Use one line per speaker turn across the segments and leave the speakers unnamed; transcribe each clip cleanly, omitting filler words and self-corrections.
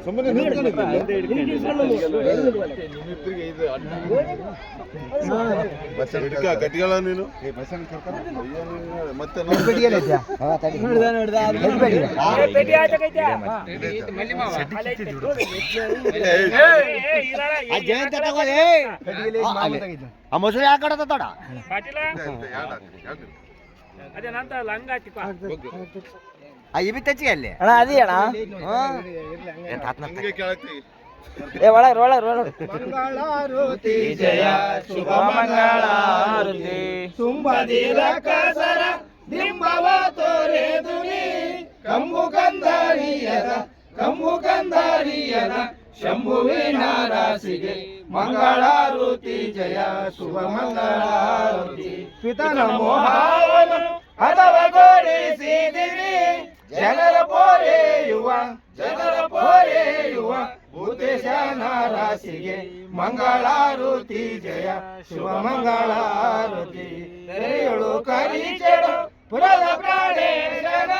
ಸುಮ್ಮನೆ ಗಟ್ಟಿಗಳ ನೀನು ಮತ್ತೆ
ಮೊಸರು ಯಾಕೆ ತೋಡ ಇವಿ ತೆಚ್ಚಿಗೆ ಅಲ್ಲಿ ಅಣ್ಣ ಅದೇ ಅಣ್ಣ ಏ ಒಳಗ್ರಿ
ಮಂಗಳಾರುತಿ ಜಯ ಶುಭ ಮಂಗಳಾರುತಿ ಸುಂಬದಿರ ಕಸರ ದಿಂಬವ ತೋರೆ ದುನಿ ಕಂಬು ಕಂದಾರಿಯದ ಶಂಭುವಿನ ರಾಸಿಗೆ ಮಂಗಳಾರುತಿ ಜಯ ಶುಭ ಮಂಗಳಾರುತಿ ಪಿತನ ಮೋಹಾವನ ಹದವಗೊಳಿಸಿದಿರಿ ಜನರ ಪೋರೆಯುವ ಭೂತೇಶನ ರಾಶಿಗೆ ಮಂಗಳಾರುತಿ ಜಯ ಶುಭ ಮಂಗಳಾರುತಿ ತೆರೆಯಳು ಕರಿಚೆಡು ಪುರದ ಪ್ರಾಣೇಶನ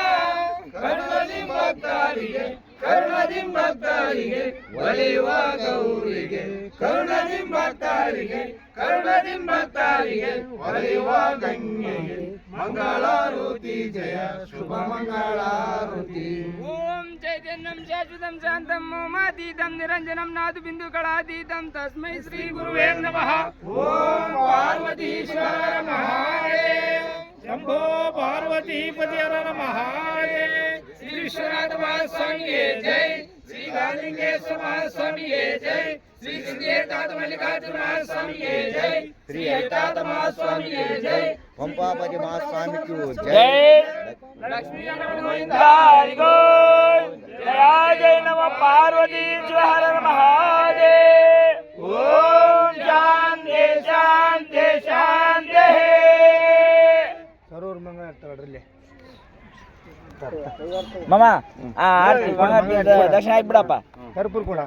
ಕರುಣದಿಂಬಕ್ತಾರಿಗೆ ಒಲಿಯುವ ಗೌರಿಗೆ ಕರುಣದಿಂಬಕ್ತಾರಿಗೆ ಒಲಿಯುವ ಗಂಗೆಗೆ ಮಂಗಳಾರುತಿ ಜಯ ಶುಭ ಮಂಗಳಾರುತಿ
ಓಂ ಚೈತನ್ಯಂ ಶಾಶ್ವತಂ ಶಾಂತಂ ಮೋಮಾತೀತಂ ನಿರಂಜನಂ ನಾದು ಬಿಂದುಗಳಾತೀತಂ ತಸ್ಮೈ ಶ್ರೀ ಗುರುವೇ ನಮಃ.
ಓಂ ಪಾರ್ವತೀಶ್ವರ ಮಹಾದೇವ ಶಂಭೋ ಪಾರ್ವತೀಪತಿಯರ ಮಹಾದೇವ ಶ್ರೀ ವಿಶ್ವನಾಥ ಮಹಾಸ್ವಾಮಿಯೇ ಜೈ ಶ್ರೀ ಗಾಲಿಂಗೇಶ್ವರ ಮಹಾಸ್ವಾಮಿಯೇ ಜೈ ಶ್ರೀ ಸಿದ್ಧೇತಾತ ಮಲ್ಲಿಕಾರ್ಜುನ ಮಹಾಸ್ವಾಮಿಯೇ ಜೈ ಶ್ರೀ ಹೈತಾತ ಮಹಾಸ್ವಾಮಿಯೇ ಜೈ
ಪಂಪಾಪತಿ ಮಹಾಸ್ವಾಮಿ
ಜೈ ಲಕ್ಷ್ಮೀ ಗೋವಿಂದಾರಿಗೋ ಜಯ ನಮ ಪಾರ್ವತೀಶ್ವರ ಮಹಾದೇವ. ಓಂ ಶಾಂತಿ ಶಾಂತಿ ಶಾಂತಿ.
ಸರೋವರ ಮಂಗಳ ಇರ್ತಾವಡ್ರಲ್ಲಿ
ಮಾಮ ದರ್ಶನ ಆಯ್ತು ಬಿಡಪ್ಪ.
ಕರ್ಪೂರ್ ಕೂಡ